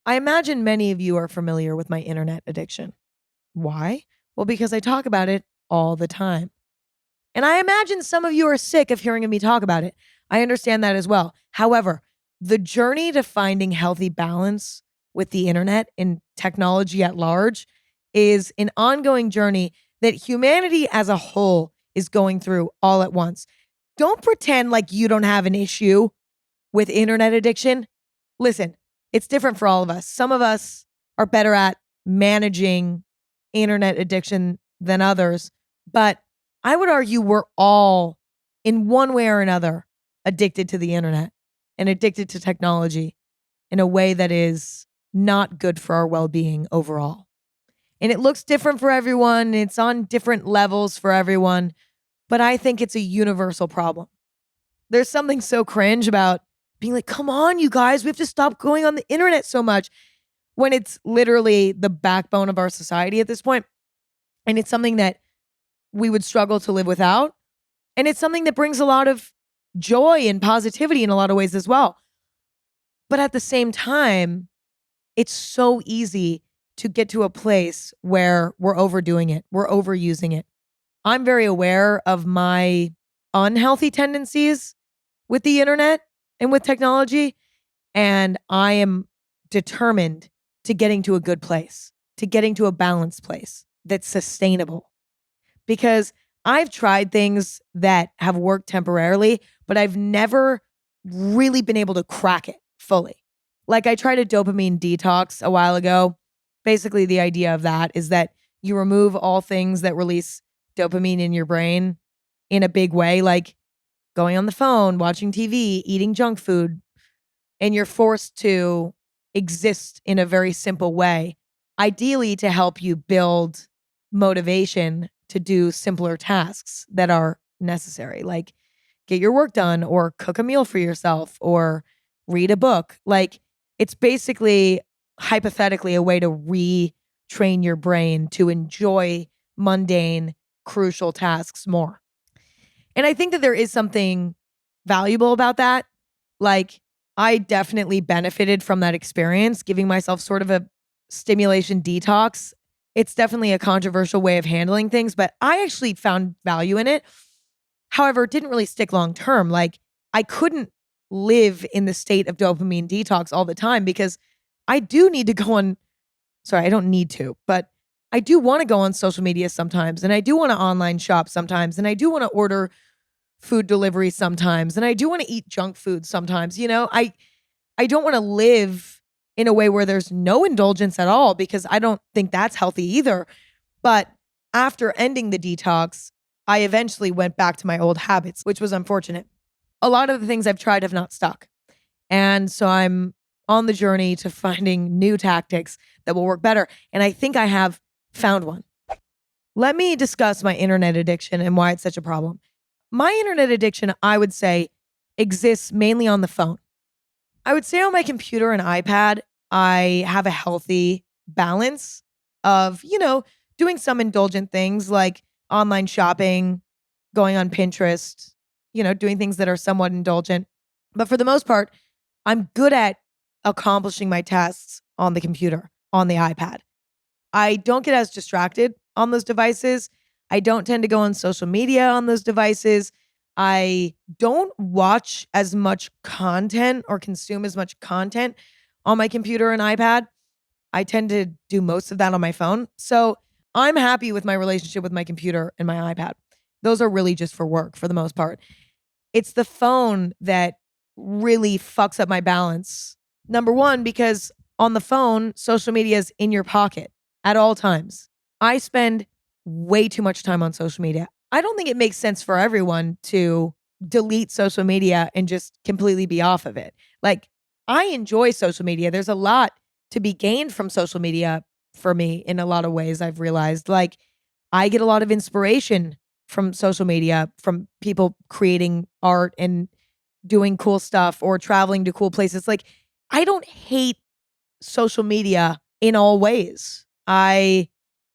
I imagine many of you are familiar with my internet addiction. Why? Well, because I talk about it all the time. And I imagine some of you are sick of hearing me talk about it. I understand that as well. However, the journey to finding healthy balance with the internet and technology at large is an ongoing journey that humanity as a whole is going through all at once. Don't pretend like you don't have an issue with internet addiction. Listen, it's different for all of us. Some of us are better at managing internet addiction than others, but I would argue we're all, in one way or another, addicted to the internet and addicted to technology in a way that is not good for our well being overall. And it looks different for everyone, it's on different levels for everyone, but I think it's a universal problem. There's something so cringe about being like, come on, you guys, we have to stop going on the internet so much when it's literally the backbone of our society at this point. And it's something that we would struggle to live without. And it's something that brings a lot of joy and positivity in a lot of ways as well. But at the same time, it's so easy to get to a place where we're overdoing it, we're overusing it. I'm very aware of my unhealthy tendencies with the internet and with technology. And I am determined to getting to a good place, to getting to a balanced place that's sustainable. Because I've tried things that have worked temporarily, but I've never really been able to crack it fully. Like I tried a dopamine detox a while ago. Basically, the idea of that is that you remove all things that release dopamine in your brain in a big way, like going on the phone, watching TV, eating junk food, and you're forced to exist in a very simple way, ideally to help you build motivation to do simpler tasks that are necessary, like get your work done or cook a meal for yourself or read a book. Like it's basically hypothetically a way to retrain your brain to enjoy mundane, crucial tasks more. And I think that there is something valuable about that. Like, I definitely benefited from that experience, giving myself sort of a stimulation detox. It's definitely a controversial way of handling things, but I actually found value in it. However, it didn't really stick long term. Like, I couldn't live in the state of dopamine detox all the time because I do need to go on. Sorry, I don't need to, but I do want to go on social media sometimes. And I do want to online shop sometimes. And I do want to order food delivery sometimes. And I do want to eat junk food sometimes. You know, I don't want to live in a way where there's no indulgence at all because I don't think that's healthy either. But after ending the detox, I eventually went back to my old habits, which was unfortunate. A lot of the things I've tried have not stuck. And so I'm on the journey to finding new tactics that will work better. And I think I have found one. Let me discuss my internet addiction and why it's such a problem. My internet addiction, I would say, exists mainly on the phone. I would say on my computer and iPad, I have a healthy balance of, doing some indulgent things like online shopping, going on Pinterest, doing things that are somewhat indulgent. But for the most part, I'm good at accomplishing my tasks on the computer, on the iPad. I don't get as distracted on those devices. I don't tend to go on social media on those devices. I don't watch as much content or consume as much content on my computer and iPad. I tend to do most of that on my phone. So I'm happy with my relationship with my computer and my iPad. Those are really just for work for the most part. It's the phone that really fucks up my balance. Number one, because on the phone, social media is in your pocket at all times. I spend way too much time on social media. I don't think it makes sense for everyone to delete social media and just completely be off of it. Like, I enjoy social media. There's a lot to be gained from social media for me in a lot of ways, I've realized. Like, I get a lot of inspiration from social media, from people creating art and doing cool stuff or traveling to cool places. Like, I don't hate social media in all ways. I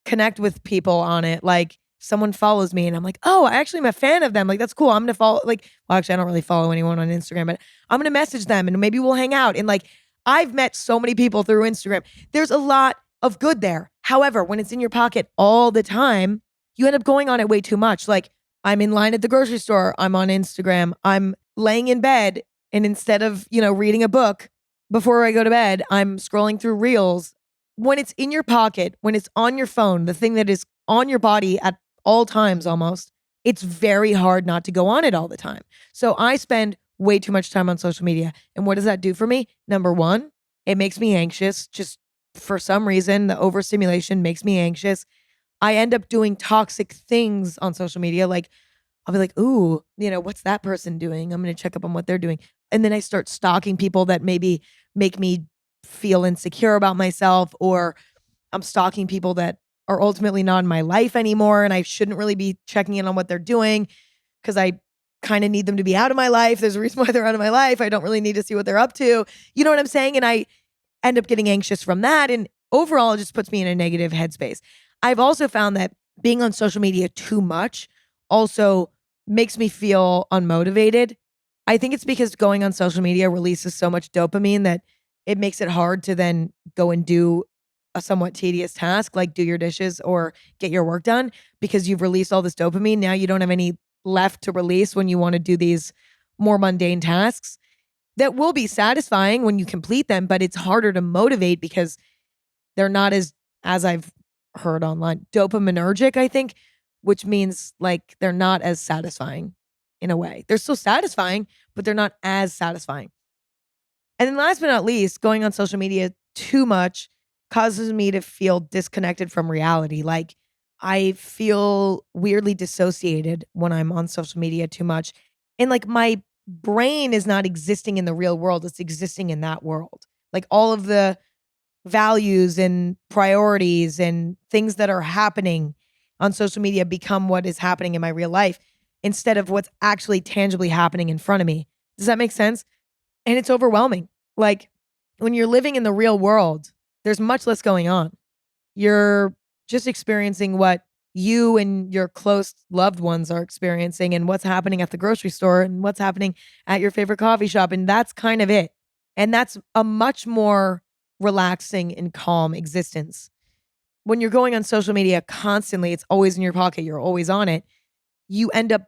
connect with people on it. Like, someone follows me and I'm like, oh, I actually am a fan of them. Like, that's cool. I'm going to follow, like, well, actually, I don't really follow anyone on Instagram, but I'm going to message them and maybe we'll hang out. And like, I've met so many people through Instagram. There's a lot of good there. However, when it's in your pocket all the time, you end up going on it way too much. Like, I'm in line at the grocery store, I'm on Instagram, I'm laying in bed, and instead of, reading a book before I go to bed, I'm scrolling through reels. When it's in your pocket, when it's on your phone, the thing that is on your body at all times almost, it's very hard not to go on it all the time. So I spend way too much time on social media. And what does that do for me? Number one, it makes me anxious. Just for some reason, the overstimulation makes me anxious. I end up doing toxic things on social media. Like, I'll be like, ooh, what's that person doing? I'm going to check up on what they're doing. And then I start stalking people that maybe make me feel insecure about myself, or I'm stalking people that are ultimately not in my life anymore. And I shouldn't really be checking in on what they're doing because I kind of need them to be out of my life. There's a reason why they're out of my life. I don't really need to see what they're up to. You know what I'm saying? And I end up getting anxious from that. And overall, it just puts me in a negative headspace. I've also found that being on social media too much also makes me feel unmotivated. I think it's because going on social media releases so much dopamine that it makes it hard to then go and do a somewhat tedious task like do your dishes or get your work done because you've released all this dopamine. Now you don't have any left to release when you want to do these more mundane tasks that will be satisfying when you complete them, but it's harder to motivate because they're not as I've heard online, dopaminergic, I think, which means like they're not as satisfying in a way. They're still satisfying, but they're not as satisfying. And then last but not least, going on social media too much causes me to feel disconnected from reality. Like, I feel weirdly dissociated when I'm on social media too much. And like my brain is not existing in the real world, it's existing in that world. Like all of the values and priorities and things that are happening on social media become what is happening in my real life instead of what's actually tangibly happening in front of me. Does that make sense? And it's overwhelming. Like when you're living in the real world, there's much less going on. You're just experiencing what you and your close loved ones are experiencing and what's happening at the grocery store and what's happening at your favorite coffee shop. And that's kind of it. And that's a much more relaxing and calm existence. When you're going on social media constantly, it's always in your pocket, you're always on it. You end up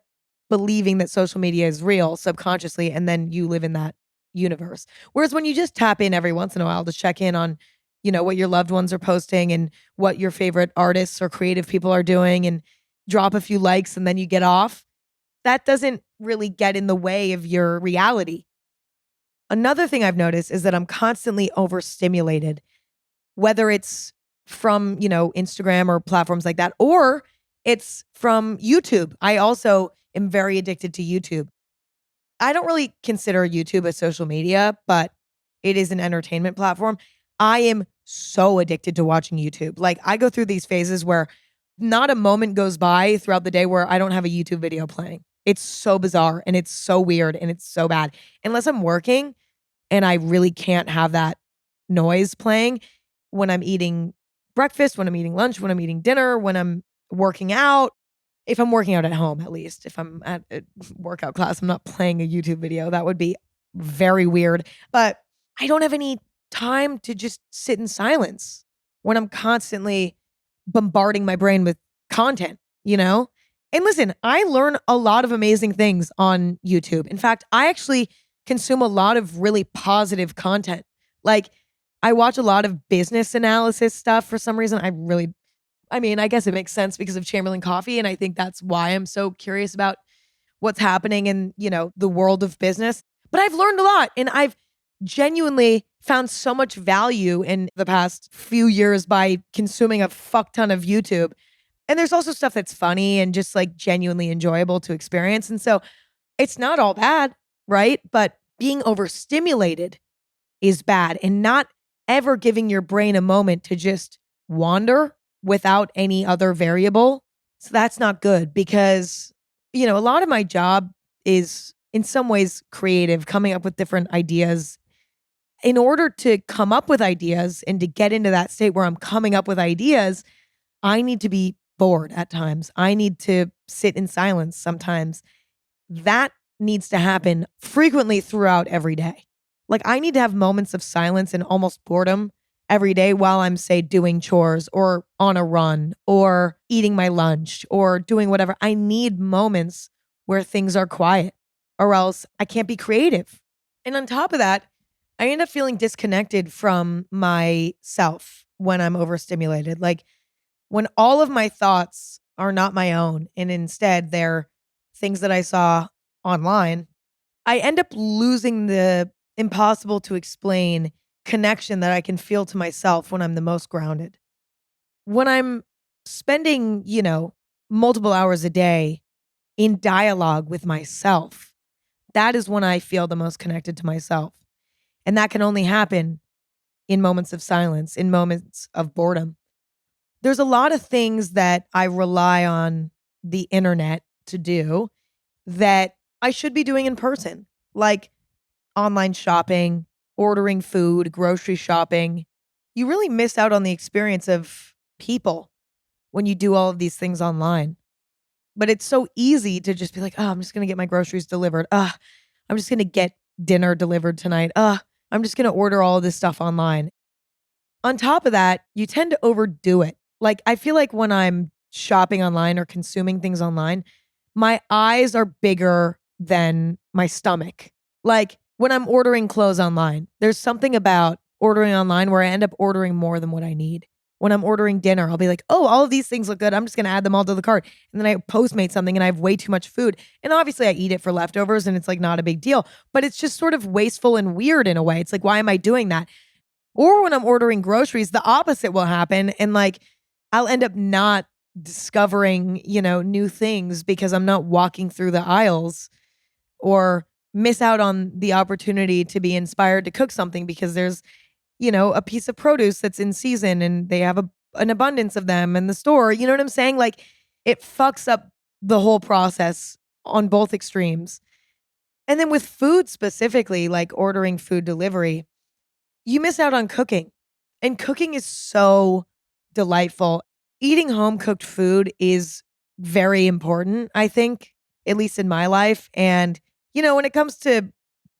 believing that social media is real subconsciously, and then you live in that universe. Whereas when you just tap in every once in a while to check in on, what your loved ones are posting and what your favorite artists or creative people are doing and drop a few likes and then you get off, that doesn't really get in the way of your reality. Another thing I've noticed is that I'm constantly overstimulated, whether it's from, Instagram or platforms like that, or it's from YouTube. I also am very addicted to YouTube. I don't really consider YouTube a social media, but it is an entertainment platform. I am so addicted to watching YouTube. Like I go through these phases where not a moment goes by throughout the day where I don't have a YouTube video playing. It's so bizarre and it's so weird and it's so bad. Unless I'm working and I really can't have that noise playing when I'm eating breakfast, when I'm eating lunch, when I'm eating dinner, when I'm working out. If I'm working out at home, at least. If I'm at a workout class, I'm not playing a YouTube video. That would be very weird. But I don't have any time to just sit in silence when I'm constantly bombarding my brain with content. And listen, I learn a lot of amazing things on YouTube. In fact, I actually consume a lot of really positive content. Like, I watch a lot of business analysis stuff for some reason. I guess it makes sense because of Chamberlain Coffee. And I think that's why I'm so curious about what's happening in, the world of business. But I've learned a lot and I've genuinely found so much value in the past few years by consuming a fuck ton of YouTube. And there's also stuff that's funny and just like genuinely enjoyable to experience. And so it's not all bad, right? But being overstimulated is bad, and not ever giving your brain a moment to just wander without any other variable. So that's not good because, a lot of my job is in some ways creative, coming up with different ideas. In order to come up with ideas and to get into that state where I'm coming up with ideas, I need to be bored at times. I need to sit in silence sometimes. That needs to happen frequently throughout every day. Like I need to have moments of silence and almost boredom every day while I'm, say, doing chores or on a run or eating my lunch or doing whatever. I need moments where things are quiet or else I can't be creative. And on top of that, I end up feeling disconnected from myself when I'm overstimulated. Like when all of my thoughts are not my own and instead they're things that I saw online, I end up losing the impossible to explain connection that I can feel to myself when I'm the most grounded. When I'm spending, multiple hours a day in dialogue with myself, that is when I feel the most connected to myself. And that can only happen in moments of silence, in moments of boredom. There's a lot of things that I rely on the internet to do that I should be doing in person, like online shopping, ordering food, grocery shopping. You really miss out on the experience of people when you do all of these things online. But it's so easy to just be like, oh, I'm just going to get my groceries delivered. I'm just going to get dinner delivered tonight. I'm just going to order all of this stuff online. On top of that, you tend to overdo it. Like, I feel like when I'm shopping online or consuming things online, my eyes are bigger than my stomach. Like, when I'm ordering clothes online, there's something about ordering online where I end up ordering more than what I need. When I'm ordering dinner, I'll be like, oh, all of these things look good. I'm just going to add them all to the cart. And then I Postmate something and I have way too much food. And obviously I eat it for leftovers and it's like not a big deal, but it's just sort of wasteful and weird in a way. It's like, why am I doing that? Or when I'm ordering groceries, the opposite will happen. And like, I'll end up not discovering, new things because I'm not walking through the aisles, or miss out on the opportunity to be inspired to cook something because there's, a piece of produce that's in season and they have an abundance of them in the store. You know what I'm saying? Like it fucks up the whole process on both extremes. And then with food specifically, like ordering food delivery, you miss out on cooking. And cooking is so delightful. Eating home cooked food is very important, I think, at least in my life. And, when it comes to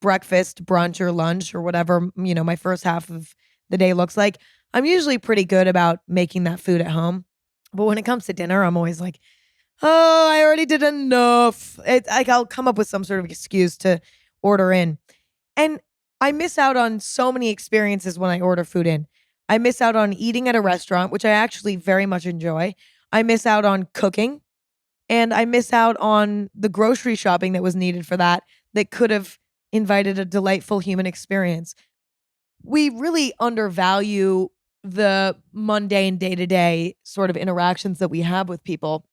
breakfast, brunch, or lunch, or whatever, my first half of the day looks like, I'm usually pretty good about making that food at home. But when it comes to dinner, I'm always like, oh, I already did enough. It's like I'll come up with some sort of excuse to order in. And I miss out on so many experiences when I order food in. I miss out on eating at a restaurant, which I actually very much enjoy. I miss out on cooking. And I miss out on the grocery shopping that was needed for that could have invited a delightful human experience. We really undervalue the mundane day to day sort of interactions that we have with people.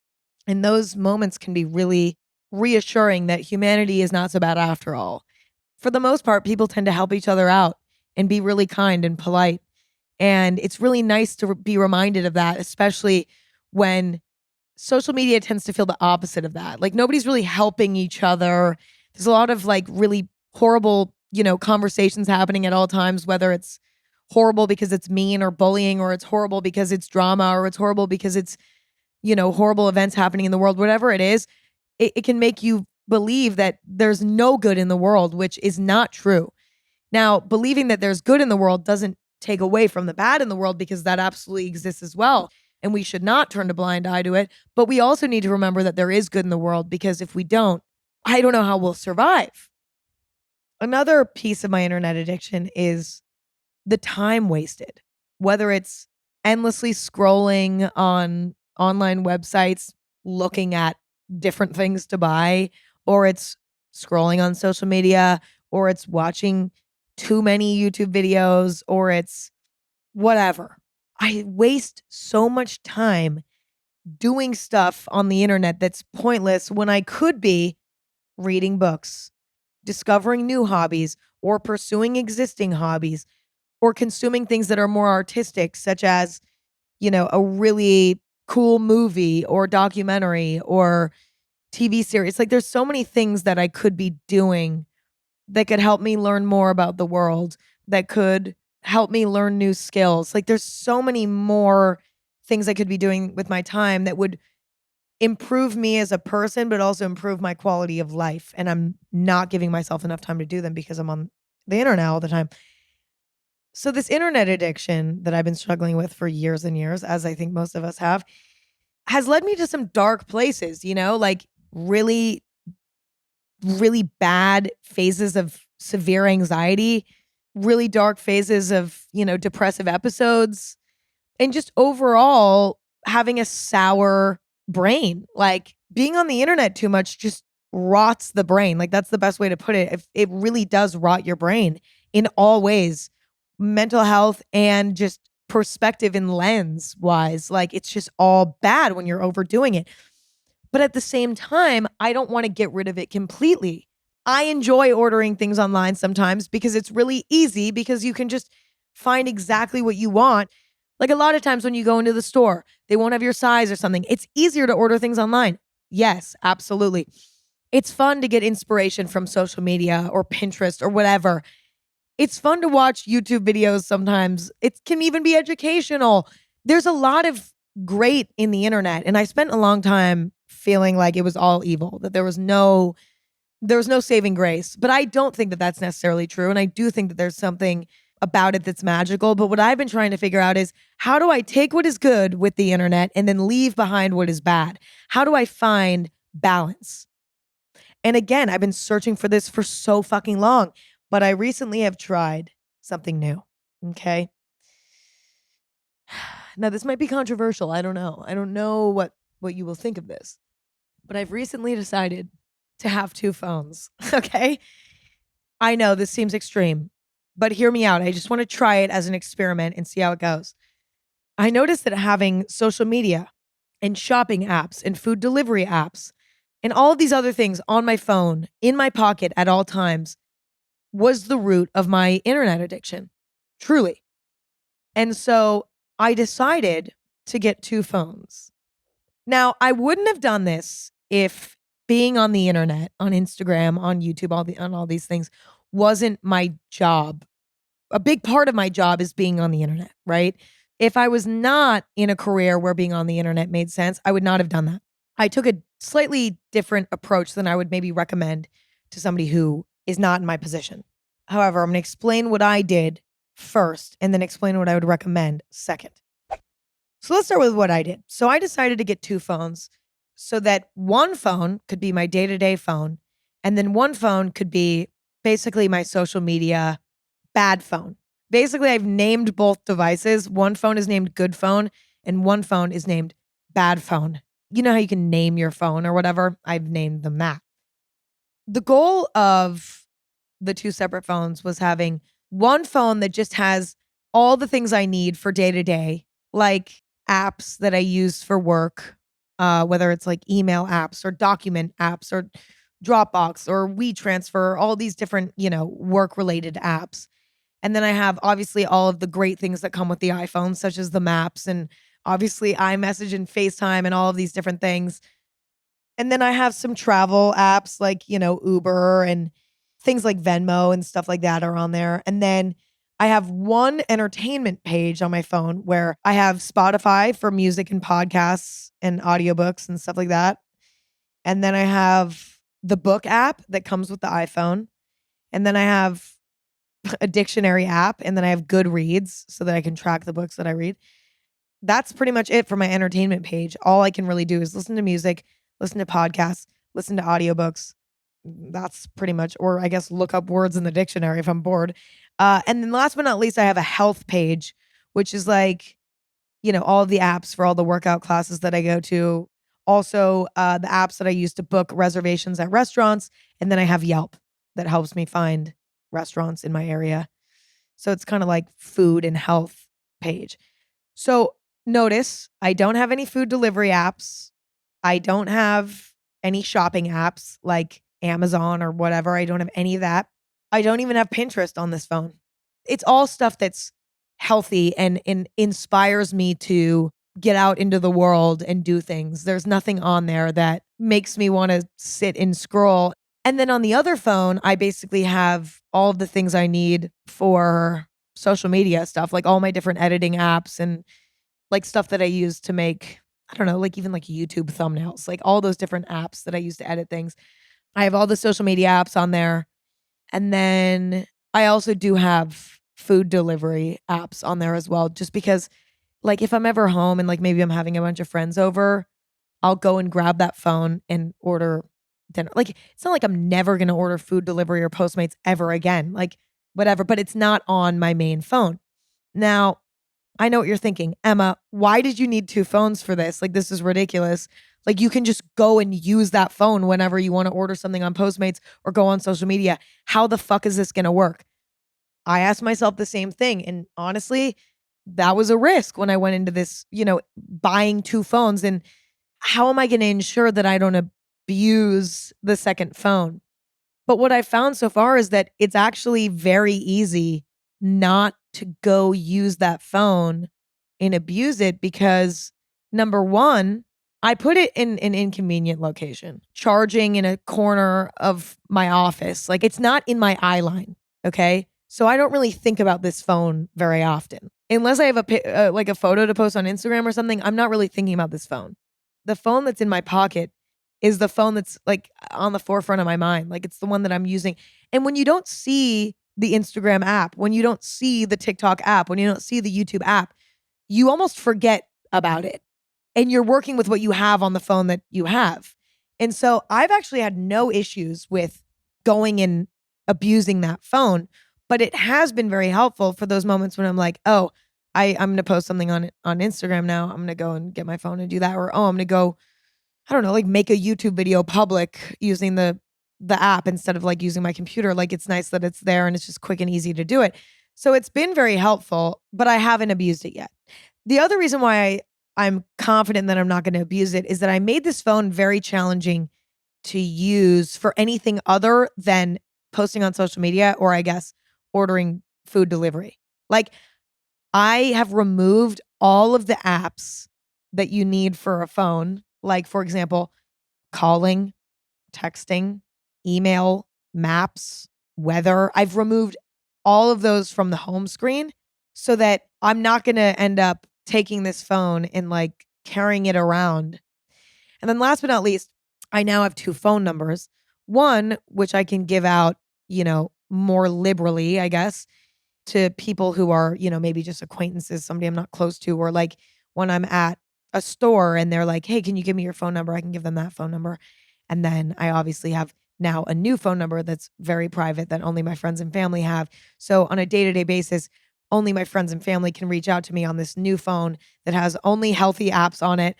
And those moments can be really reassuring that humanity is not so bad after all. For the most part, people tend to help each other out and be really kind and polite. And it's really nice to be reminded of that, especially when social media tends to feel the opposite of that. Like nobody's really helping each other. There's a lot of like really horrible, conversations happening at all times, whether it's horrible because it's mean or bullying, or it's horrible because it's drama, or it's horrible because it's, horrible events happening in the world, whatever it is, it can make you believe that there's no good in the world, which is not true. Now, believing that there's good in the world doesn't take away from the bad in the world, because that absolutely exists as well. And we should not turn a blind eye to it. But we also need to remember that there is good in the world, because if we don't, I don't know how we'll survive. Another piece of my internet addiction is the time wasted, whether it's endlessly scrolling on online websites, looking at different things to buy, or it's scrolling on social media, or it's watching too many YouTube videos, or it's whatever. I waste so much time doing stuff on the internet that's pointless when I could be reading books, discovering new hobbies, or pursuing existing hobbies, or consuming things that are more artistic, such as, a really cool movie or documentary or TV series. Like there's so many things that I could be doing that could help me learn more about the world, that could help me learn new skills. Like there's so many more things I could be doing with my time that would improve me as a person, but also improve my quality of life. And I'm not giving myself enough time to do them because I'm on the internet all the time. So this internet addiction that I've been struggling with for years and years, as I think most of us have, has led me to some dark places, like really, really bad phases of severe anxiety, really dark phases of, depressive episodes, and just overall having a sour brain. Like being on the internet too much just rots the brain. Like that's the best way to put it. It really does rot your brain in all ways, mental health and just perspective and lens wise. Like it's just all bad when you're overdoing it. But at the same time, I don't want to get rid of it completely. I enjoy ordering things online sometimes because it's really easy because you can just find exactly what you want. Like a lot of times when you go into the store, they won't have your size or something. It's easier to order things online. Yes, absolutely. It's fun to get inspiration from social media or Pinterest or whatever. It's fun to watch YouTube videos sometimes. It can even be educational. There's a lot of great in the internet. And I spent a long time feeling like it was all evil, that there was no saving grace. But I don't think that that's necessarily true. And I do think that there's something about it that's magical. But what I've been trying to figure out is how do I take what is good with the internet and then leave behind what is bad? How do I find balance? And again, I've been searching for this for so fucking long, but I recently have tried something new. Okay. Now, this might be controversial. I don't know. I don't know what you will think of this, but I've recently decided to have two phones. Okay. I know this seems extreme, but hear me out. I just want to try it as an experiment and see how it goes. I noticed that having social media and shopping apps and food delivery apps and all of these other things on my phone, in my pocket at all times, was the root of my internet addiction. Truly. And so I decided to get two phones. Now, I wouldn't have done this if being on the internet, on Instagram, on YouTube, on all these things wasn't my job. A big part of my job is being on the internet, right? If I was not in a career where being on the internet made sense, I would not have done that. I took a slightly different approach than I would maybe recommend to somebody who is not in my position. However, I'm going to explain what I did first and then explain what I would recommend second. So let's start with what I did. So I decided to get two phones so that one phone could be my day-to-day phone and then one phone could be basically my social media bad phone. Basically, I've named both devices. One phone is named good phone and one phone is named bad phone. You know how you can name your phone or whatever? I've named them that. The goal of the two separate phones was having one phone that just has all the things I need for day to day, like apps that I use for work, whether it's like email apps or document apps or Dropbox or WeTransfer, all these different, work related apps. And then I have obviously all of the great things that come with the iPhone, such as the maps and obviously iMessage and FaceTime and all of these different things. And then I have some travel apps like, Uber and things like Venmo and stuff like that are on there. And then I have one entertainment page on my phone where I have Spotify for music and podcasts and audiobooks and stuff like that. And then I have the book app that comes with the iPhone. And then I have a dictionary app. And then I have Goodreads so that I can track the books that I read. That's pretty much it for my entertainment page. All I can really do is listen to music, listen to podcasts, listen to audiobooks. That's pretty much, or I guess look up words in the dictionary if I'm bored. And then last but not least, I have a health page, which is like, all of the apps for all the workout classes that I go to. Also, the apps that I use to book reservations at restaurants. And then I have Yelp that helps me find restaurants in my area. So it's kind of like food and health page. So notice I don't have any food delivery apps. I don't have any shopping apps like Amazon or whatever. I don't have any of that. I don't even have Pinterest on this phone. It's all stuff that's healthy and inspires me to get out into the world and do things. There's nothing on there that makes me want to sit and scroll. And then on the other phone, I basically have all of the things I need for social media stuff, like all my different editing apps and like stuff that I use to make, I don't know, like even like YouTube thumbnails, like all those different apps that I use to edit things. I have all the social media apps on there. And then I also do have food delivery apps on there as well, just because like if I'm ever home and like maybe I'm having a bunch of friends over, I'll go and grab that phone and order dinner. Like it's not like I'm never going to order food delivery or Postmates ever again. Like whatever, but it's not on my main phone. Now, I know what you're thinking. Emma, why did you need two phones for this? Like this is ridiculous. Like you can just go and use that phone whenever you want to order something on Postmates or go on social media. How the fuck is this going to work? I asked myself the same thing. And honestly, that was a risk when I went into this, buying two phones. And how am I going to ensure that I don't abuse the second phone? But what I found so far is that it's actually very easy not to go use that phone and abuse it because number one, I put it in an inconvenient location, charging in a corner of my office. Like it's not in my eye line. Okay. So I don't really think about this phone very often. Unless I have like a photo to post on Instagram or something, I'm not really thinking about this phone. The phone that's in my pocket is the phone that's like on the forefront of my mind. Like it's the one that I'm using. And when you don't see the Instagram app, when you don't see the TikTok app, when you don't see the YouTube app, you almost forget about it. And you're working with what you have on the phone that you have. And so I've actually had no issues with going and abusing that phone, but it has been very helpful for those moments when I'm like, oh, I'm going to post something on Instagram now. I'm going to go and get my phone and do that. Or, oh, I'm going to go, I don't know, like make a YouTube video public using the app instead of like using my computer. Like it's nice that it's there and it's just quick and easy to do it. So it's been very helpful, but I haven't abused it yet. The other reason why I'm confident that I'm not going to abuse it is that I made this phone very challenging to use for anything other than posting on social media or I guess ordering food delivery. Like I have removed all of the apps that you need for a phone. Like for example, calling, texting, email, maps, weather. I've removed all of those from the home screen so that I'm not going to end up taking this phone and like carrying it around. And then last but not least, I now have two phone numbers. One, which I can give out, more liberally, I guess, to people who are, maybe just acquaintances, somebody I'm not close to, or like when I'm at a store and they're like, hey, can you give me your phone number? I can give them that phone number. And then I obviously have now a new phone number that's very private that only my friends and family have. So on a day-to-day basis, only my friends and family can reach out to me on this new phone that has only healthy apps on it.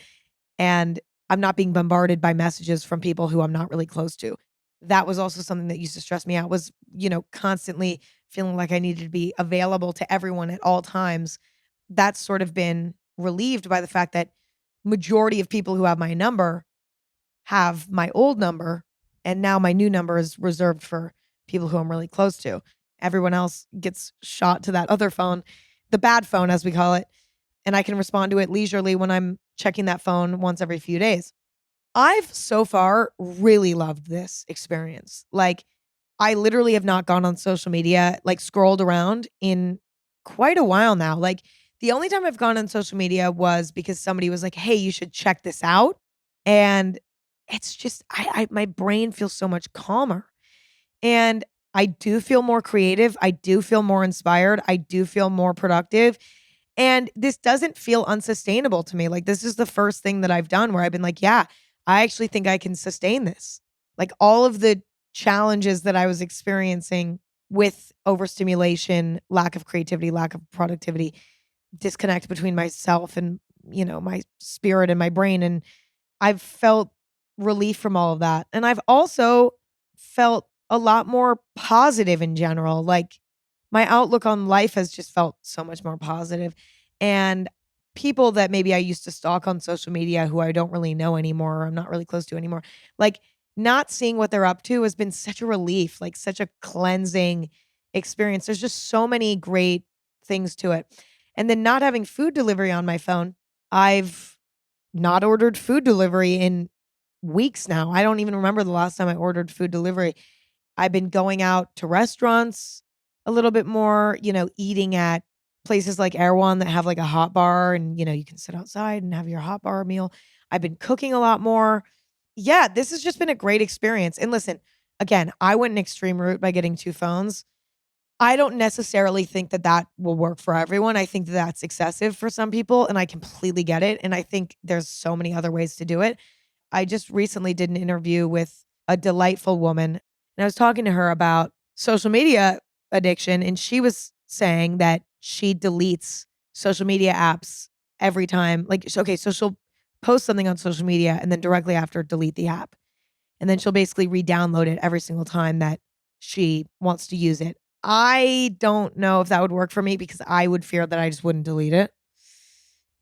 And I'm not being bombarded by messages from people who I'm not really close to. That was also something that used to stress me out was, constantly feeling like I needed to be available to everyone at all times. That's sort of been relieved by the fact that majority of people who have my number have my old number and now my new number is reserved for people who I'm really close to. Everyone else gets shot to that other phone, the bad phone as we call it, and I can respond to it leisurely when I'm checking that phone once every few days. I've so far really loved this experience. Like I literally have not gone on social media, like scrolled around in quite a while now. Like the only time I've gone on social media was because somebody was like, "Hey, you should check this out." And it's just I my brain feels so much calmer. And I do feel more creative. I do feel more inspired. I do feel more productive. And this doesn't feel unsustainable to me. Like this is the first thing that I've done where I've been like, yeah, I actually think I can sustain this. Like all of the challenges that I was experiencing with overstimulation, lack of creativity, lack of productivity, disconnect between myself and, my spirit and my brain. And I've felt relief from all of that. And I've also felt a lot more positive in general. Like my outlook on life has just felt so much more positive. And people that maybe I used to stalk on social media who I don't really know anymore or I'm not really close to anymore, like not seeing what they're up to has been such a relief, like such a cleansing experience. There's just so many great things to it. And then not having food delivery on my phone, I've not ordered food delivery in weeks now. I don't even remember the last time I ordered food delivery. I've been going out to restaurants a little bit more, eating at places like Erewhon that have like a hot bar and, you can sit outside and have your hot bar meal. I've been cooking a lot more. Yeah, this has just been a great experience. And listen, again, I went an extreme route by getting two phones. I don't necessarily think that that will work for everyone. I think that that's excessive for some people, and I completely get it. And I think there's so many other ways to do it. I just recently did an interview with a delightful woman, and I was talking to her about social media addiction, and she was saying that she deletes social media apps every time. So she'll post something on social media and then directly after delete the app. And then she'll basically re-download it every single time that she wants to use it. I don't know if that would work for me because I would fear that I just wouldn't delete it.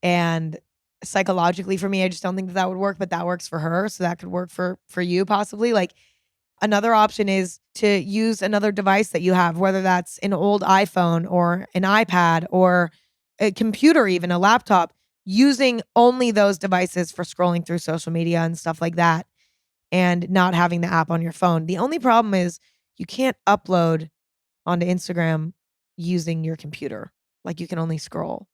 And psychologically for me, I just don't think that that would work, but that works for her. So that could work for you possibly. Like another option is to use another device that you have, whether that's an old iPhone or an iPad or a computer, even a laptop, using only those devices for scrolling through social media and stuff like that and not having the app on your phone. The only problem is you can't upload onto Instagram using your computer. Like you can only scroll.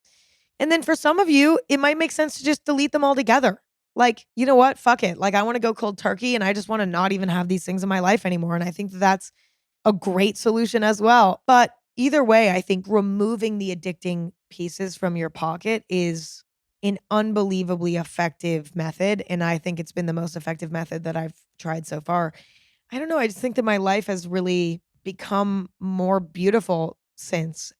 And then for some of you, it might make sense to just delete them altogether. Like, you know what? Fuck it. Like I want to go cold turkey and I just want to not even have these things in my life anymore. And I think that that's a great solution as well. But either way, I think removing the addicting pieces from your pocket is an unbelievably effective method. And I think it's been the most effective method that I've tried so far. I don't know. I just think that my life has really become more beautiful since.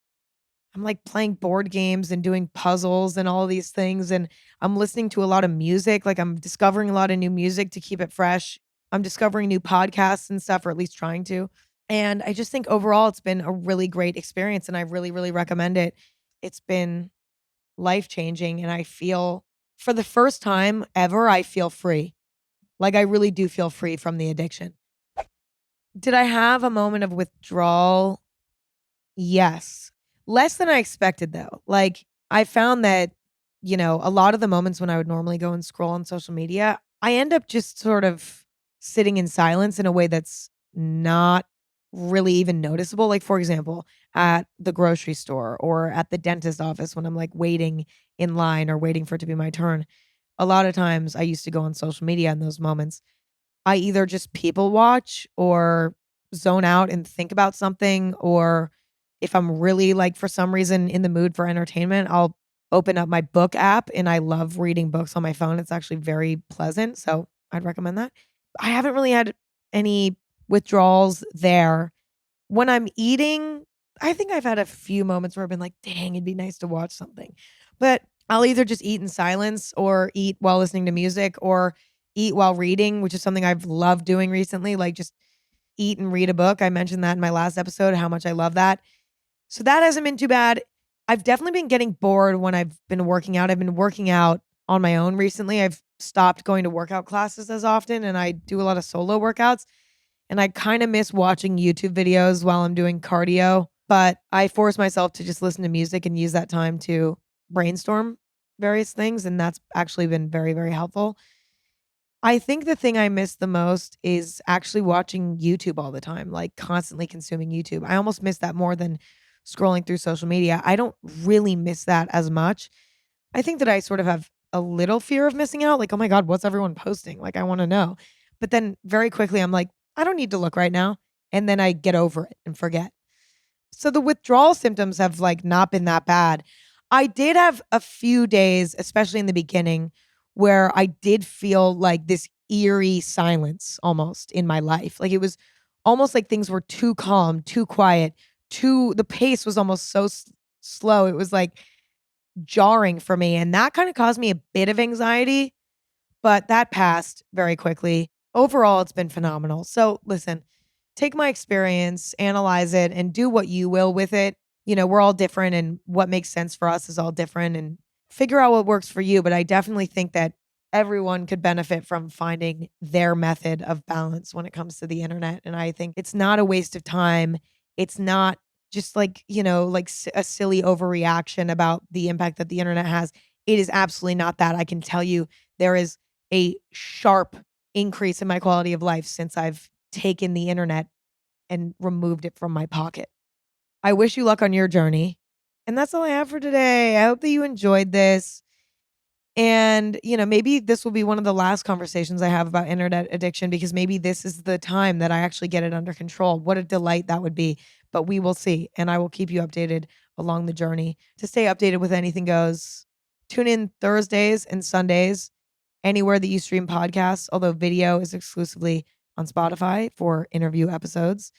I'm like playing board games and doing puzzles and all these things. And I'm listening to a lot of music. Like I'm discovering a lot of new music to keep it fresh. I'm discovering new podcasts and stuff, or at least trying to. And I just think overall it's been a really great experience and I really, really recommend it. It's been life changing. And I feel for the first time ever, I feel free. Like I really do feel free from the addiction. Did I have a moment of withdrawal? Yes. Less than I expected though. Like I found that, a lot of the moments when I would normally go and scroll on social media, I end up just sort of sitting in silence in a way that's not really even noticeable. Like for example, at the grocery store or at the dentist office when I'm like waiting in line or waiting for it to be my turn. A lot of times I used to go on social media in those moments. I either just people watch or zone out and think about something, or if I'm really like for some reason in the mood for entertainment, I'll open up my book app and I love reading books on my phone. It's actually very pleasant. So I'd recommend that. I haven't really had any withdrawals there. When I'm eating, I think I've had a few moments where I've been like, dang, it'd be nice to watch something. But I'll either just eat in silence or eat while listening to music or eat while reading, which is something I've loved doing recently. Like just eat and read a book. I mentioned that in my last episode, how much I love that. So that hasn't been too bad. I've definitely been getting bored when I've been working out. I've been working out on my own recently. I've stopped going to workout classes as often and I do a lot of solo workouts. And I kind of miss watching YouTube videos while I'm doing cardio, but I force myself to just listen to music and use that time to brainstorm various things. And that's actually been very, very helpful. I think the thing I miss the most is actually watching YouTube all the time, like constantly consuming YouTube. I almost miss that more than scrolling through social media. I don't really miss that as much. I think that I sort of have a little fear of missing out. Like, oh my God, what's everyone posting? Like, I want to know. But then very quickly, I'm like, I don't need to look right now. And then I get over it and forget. So the withdrawal symptoms have like not been that bad. I did have a few days, especially in the beginning, where I did feel like this eerie silence almost in my life. Like it was almost like things were too calm, too quiet, the pace was almost so slow. It was like jarring for me. And that kind of caused me a bit of anxiety, but that passed very quickly. Overall, it's been phenomenal. So listen, take my experience, analyze it, and do what you will with it. We're all different and what makes sense for us is all different and figure out what works for you. But I definitely think that everyone could benefit from finding their method of balance when it comes to the internet. And I think it's not a waste of time. It's not just like, a silly overreaction about the impact that the internet has. It is absolutely not that. I can tell you there is a sharp increase in my quality of life since I've taken the internet and removed it from my pocket. I wish you luck on your journey. And that's all I have for today. I hope that you enjoyed this. And, maybe this will be one of the last conversations I have about internet addiction because maybe this is the time that I actually get it under control. What a delight that would be. but we will see. And I will keep you updated along the journey. To stay updated with Anything Goes, tune in Thursdays and Sundays anywhere that you stream podcasts, although video is exclusively on Spotify for interview episodes.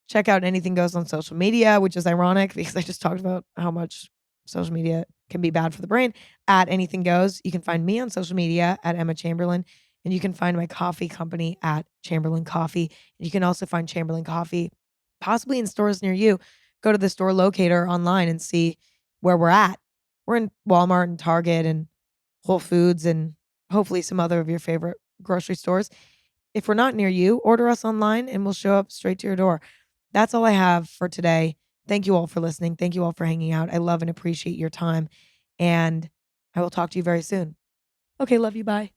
Check out Anything Goes on social media, which is ironic because I just talked about how much social media can be bad for the brain. At Anything Goes, you can find me on social media at Emma Chamberlain, and you can find my coffee company at Chamberlain Coffee. And you can also find Chamberlain Coffee possibly in stores near you. Go to the store locator online and see where we're at. We're in Walmart and Target and Whole Foods and hopefully some other of your favorite grocery stores. If we're not near you, order us online and we'll show up straight to your door. That's all I have for today. Thank you all for listening. Thank you all for hanging out. I love and appreciate your time. And I will talk to you very soon. Okay, love you. Bye.